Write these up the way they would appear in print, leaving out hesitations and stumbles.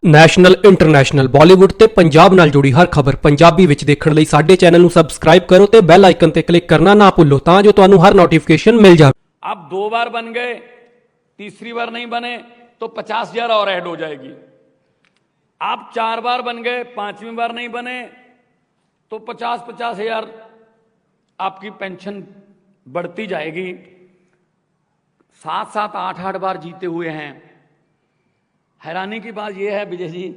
National international Bollywood ਤੇ ਪੰਜਾਬ ਨਾਲ ਜੁੜੀ ਹਰ ਖਬਰ ਪੰਜਾਬੀ ਵਿੱਚ ਦੇਖਣ ਲਈ ਸਾਡੇ ਚੈਨਲ ਨੂੰ ਸਬਸਕ੍ਰਾइब ਕਰੋ ਤੇ ਬੈਲ ਆਈਕਨ ਤੇ ਕਲਿੱਕ ਕਰਨਾ ਨਾ ਭੁੱਲੋ ਤਾਂ ਜੋ ਤੁਹਾਨੂੰ ਹਰ ਨੋटिफिकेशन मिल जाए। आप 2 बार बन गए, तीसरी बार नहीं बने तो 50,000 और ऐड हो जाएगी। आप 4 बार बन गए, 5वीं बार नहीं बने तो 50,000 आपकी पेंशन बढ़ती जाएगी। 7-7, 8-8 बार जीते हुए हैं। हैरानी की बात यह है विजय जी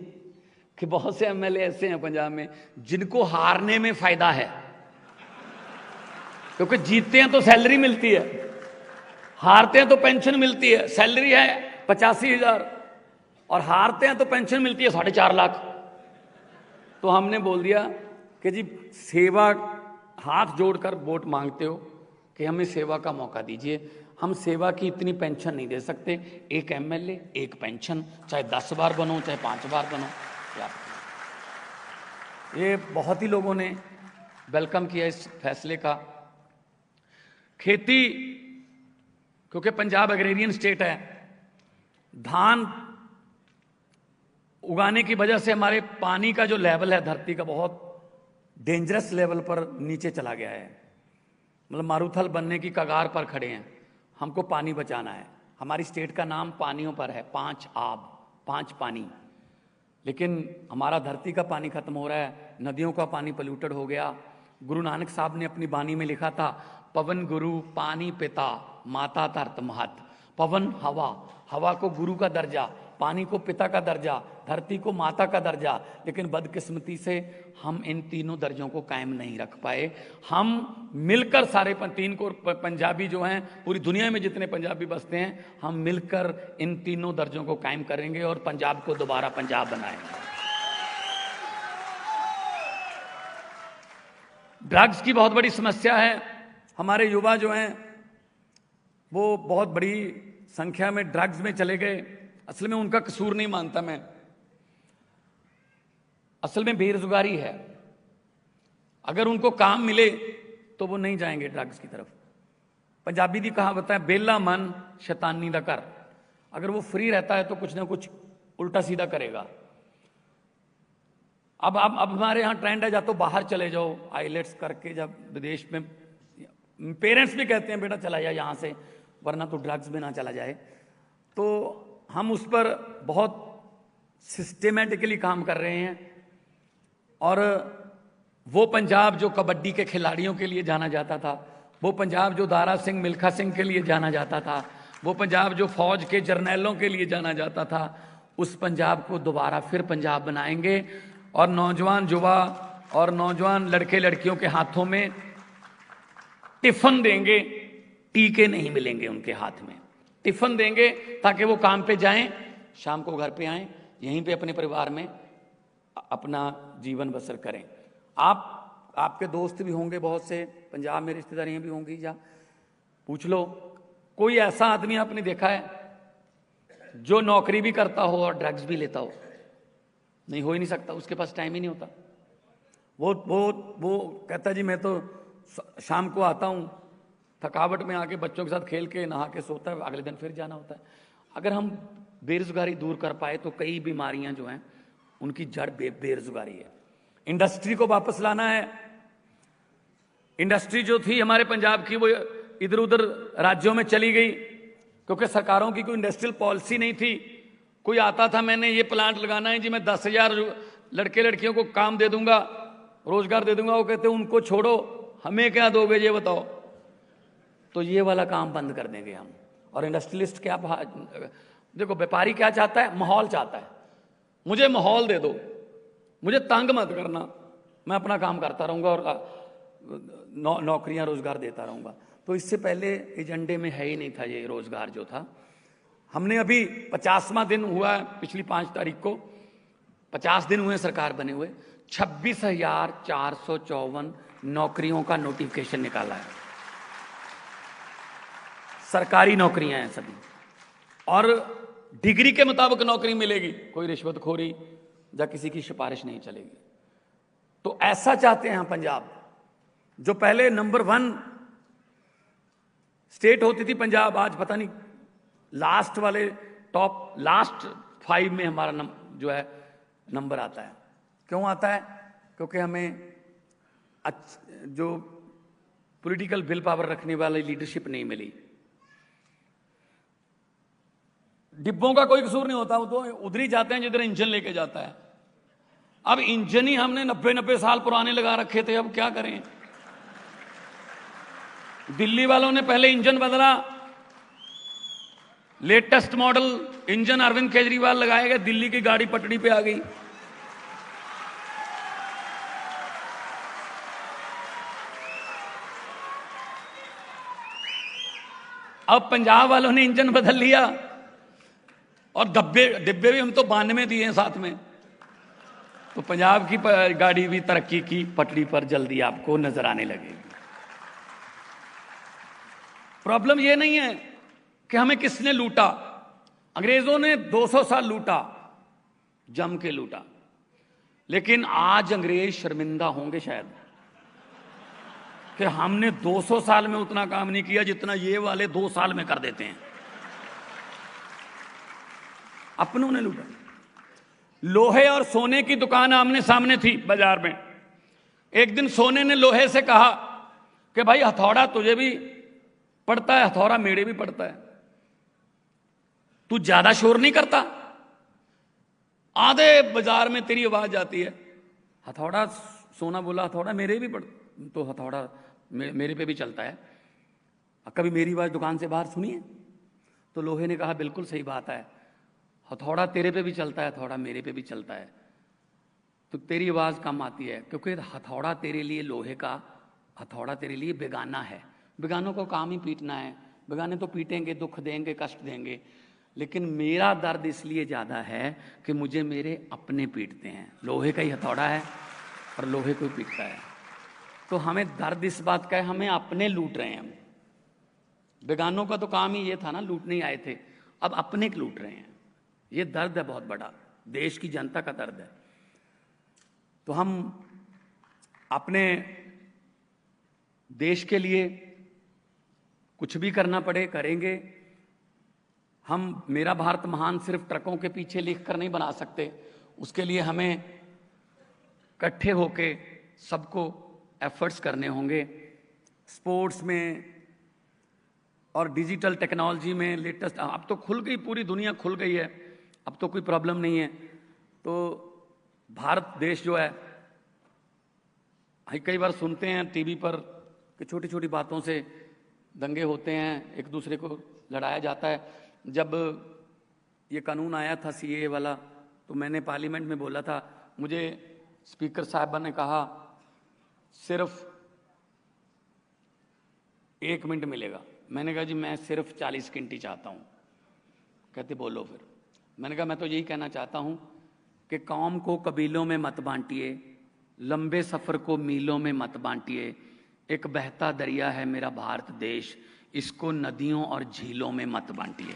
कि बहुत से एमएलए ऐसे हैं पंजाब में जिनको हारने में फायदा है, क्योंकि जीतते हैं तो सैलरी मिलती है, हारते हैं तो पेंशन मिलती है। सैलरी है 85,000 और हारते हैं तो पेंशन मिलती है 4.5 लाख। तो हमने बोल दिया कि जी सेवा, हाथ जोड़कर वोट मांगते हो कि हमें सेवा का मौका दीजिए। हम सेवा की इतनी पेंशन नहीं दे सकते। एक एमएलए एक पेंशन, चाहे 10 बार बनो चाहे 5 बार बनो। ये बहुत ही लोगों ने वेलकम किया इस फैसले का। खेती, क्योंकि पंजाब एग्रेरियन स्टेट है, धान उगाने की वजह से हमारे पानी का जो लेवल है धरती का बहुत डेंजरस लेवल पर नीचे चला गया है। मतलब मारूथल बनने की कगार पर खड़े हैं। हमको पानी बचाना है। हमारी स्टेट का नाम पानियों पर है, 5 आब, 5 पानी। लेकिन हमारा धरती का पानी खत्म हो रहा है, नदियों का पानी पोल्यूटेड हो गया। गुरु नानक साहब ने अपनी बानी में लिखा था, पवन गुरु पानी पिता माता धरत महत। पवन हवा, हवा को गुरु का दर्जा, पानी को पिता का दर्जा, धरती को माता का दर्जा। लेकिन बदकिस्मती से हम इन तीनों दर्जों को कायम नहीं रख पाए। हम मिलकर सारे 3 को पंजाबी जो हैं, पूरी दुनिया में जितने पंजाबी बसते हैं, हम मिलकर इन तीनों दर्जों को कायम करेंगे और पंजाब को दोबारा पंजाब बनाएंगे। ड्रग्स की बहुत बड़ी समस्या है। हमारे युवा जो हैं वो बहुत बड़ी संख्या में ड्रग्स में चले गए। असल में उनका कसूर नहीं मानता मैं, असल में बेरोजगारी है। अगर उनको काम मिले तो वो नहीं जाएंगे ड्रग्स की तरफ। पंजाबी की कहावत है, बेला मन शैतानी दा घर। अगर वो फ्री रहता है तो कुछ ना कुछ उल्टा सीधा करेगा। अब हमारे यहाँ ट्रेंड है, या तो बाहर चले जाओ आईलेट्स करके, जब विदेश में पेरेंट्स भी कहते हैं बेटा चला जाए यहाँ से, वरना तो ड्रग्स में ना चला जाए। तो हम उस पर बहुत सिस्टेमेटिकली काम कर रहे हैं। और वो पंजाब जो कबड्डी के खिलाड़ियों के लिए जाना जाता था, वो पंजाब जो दारा सिंह मिल्खा सिंह के लिए जाना जाता था, वो पंजाब जो फौज के जर्नैलों के लिए जाना जाता था, उस पंजाब को दोबारा फिर पंजाब बनाएंगे। और नौजवान युवा और नौजवान लड़के लड़कियों के हाथों में टिफिन देंगे, टीके नहीं मिलेंगे उनके हाथ में। टिफिन देंगे ताकि वो काम पे जाएं, शाम को घर पे आएं, यहीं पे अपने परिवार में अपना जीवन बसर करें। आपके दोस्त भी होंगे बहुत से, पंजाब में रिश्तेदारियां भी होंगी, या पूछ लो कोई ऐसा आदमी आपने देखा है जो नौकरी भी करता हो और ड्रग्स भी लेता हो? नहीं, हो ही नहीं सकता, उसके पास टाइम ही नहीं होता। वो कहता जी मैं तो शाम को आता हूं, थकावट में आके बच्चों के साथ खेल के नहा के सोता है, अगले दिन फिर जाना होता है। अगर हम बेरोजगारी दूर कर पाए तो कई बीमारियां जो हैं उनकी जड़ बेरोजगारी है। इंडस्ट्री को वापस लाना है। इंडस्ट्री जो थी हमारे पंजाब की वो इधर उधर राज्यों में चली गई, क्योंकि सरकारों की कोई इंडस्ट्रियल पॉलिसी नहीं थी। कोई आता था, मैंने ये प्लांट लगाना है जी, मैं 10,000 लड़के लड़कियों को काम दे दूंगा, रोजगार दे दूंगा। वो कहते उनको छोड़ो, हमें क्या दोगे ये बताओ। तो ये वाला काम बंद कर देंगे हम। और इंडस्ट्रियलिस्ट क्या, देखो व्यापारी क्या चाहता है, माहौल चाहता है। मुझे माहौल दे दो, मुझे तंग मत करना, मैं अपना काम करता रहूंगा और नौकरियां रोजगार देता रहूंगा। तो इससे पहले एजेंडे में है ही नहीं था ये रोजगार जो था। हमने अभी 50वां दिन हुआ है, पिछली 5 तारीख को 50 दिन हुए सरकार बने हुए, 26,454 नौकरियों का नोटिफिकेशन निकाला है। सरकारी नौकरियां हैं सभी, और डिग्री के मुताबिक नौकरी मिलेगी, कोई रिश्वतखोरी या किसी की सिफारिश नहीं चलेगी। तो ऐसा चाहते हैं पंजाब, जो पहले नंबर 1 स्टेट होती थी पंजाब, आज पता नहीं लास्ट वाले लास्ट 5 में हमारा जो है नंबर आता है। क्यों आता है? क्योंकि हमें जो पॉलिटिकल विल पावर रखने वाली लीडरशिप नहीं मिली। डिब्बों का कोई कसूर नहीं होता, वो तो उधर ही जाते हैं जिधर इंजन लेके जाता है। अब इंजन ही हमने 90 साल पुराने लगा रखे थे, अब क्या करें? दिल्ली वालों ने पहले इंजन बदला, latest model engine Arvind Kejriwal लगाए गए, दिल्ली की गाड़ी पटड़ी पे आ गई। अब पंजाब वालों ने इंजन बदल लिया और डिब्बे भी हम तो 92 दिए हैं साथ में। तो पंजाब की गाड़ी भी तरक्की की पटड़ी पर जल्दी आपको नजर आने लगेगी। प्रॉब्लम यह नहीं है कि हमें किसने लूटा। अंग्रेजों ने 200 साल लूटा, जम के लूटा, लेकिन आज अंग्रेज शर्मिंदा होंगे शायद कि हमने 200 साल में उतना काम नहीं किया जितना ये वाले 2 साल में कर देते हैं। अपनों ने लूटा। लोहे और सोने की दुकान आमने सामने थी बाजार में। एक दिन सोने ने लोहे से कहा कि भाई हथौड़ा तुझे भी पड़ता है, हथौड़ा मेरे भी पड़ता है, तू ज्यादा शोर नहीं करता, आधे बाजार में तेरी आवाज आती है। हथौड़ा, सोना बोला हथौड़ा मेरे भी पड़ता, तो हथौड़ा मेरे पे भी चलता है, कभी मेरी आवाज दुकान से बाहर सुनिए। तो लोहे ने कहा बिल्कुल सही बात है, हथौड़ा तेरे पे भी चलता है, हथौड़ा मेरे पे भी चलता है, तो तेरी आवाज कम आती है क्योंकि हथौड़ा तेरे लिए, लोहे का हथौड़ा तेरे लिए बेगाना है। बेगानों को काम ही पीटना है, बेगाने तो पीटेंगे, दुख देंगे, कष्ट देंगे, लेकिन मेरा दर्द इसलिए ज्यादा है कि मुझे मेरे अपने पीटते हैं। लोहे का ही हथौड़ा है और लोहे को पीटता है। तो हमें दर्द इस बात का है, हमें अपने लूट रहे हैं। बेगानों का तो काम ही ये था ना, लूटने ही आए थे, अब अपने लूट रहे हैं। ये दर्द है बहुत बड़ा, देश की जनता का दर्द है। तो हम अपने देश के लिए कुछ भी करना पड़े करेंगे। हम मेरा भारत महान सिर्फ ट्रकों के पीछे लिखकर नहीं बना सकते, उसके लिए हमें इकट्ठे होके सबको एफर्ट्स करने होंगे। स्पोर्ट्स में और डिजिटल टेक्नोलॉजी में लेटेस्ट, अब तो खुल गई, पूरी दुनिया खुल गई है, अब तो कोई प्रॉब्लम नहीं है। तो भारत देश जो है, कई बार सुनते हैं टीवी पर कि छोटी छोटी बातों से दंगे होते हैं, एक दूसरे को लड़ाया जाता है। जब ये कानून आया था सीए वाला, तो मैंने पार्लियामेंट में बोला था, मुझे स्पीकर साहबा ने कहा सिर्फ 1 मिनट मिलेगा। मैंने कहा जी मैं सिर्फ 40 घंटे चाहता हूँ। कहते बोलो फिर। मैंने कहा मैं तो यही कहना चाहता हूँ कि कौम को कबीलों में मत बांटिए, लंबे सफ़र को मीलों में मत बांटिए। एक बहता दरिया है मेरा भारत देश, इसको नदियों और झीलों में मत बांटिए।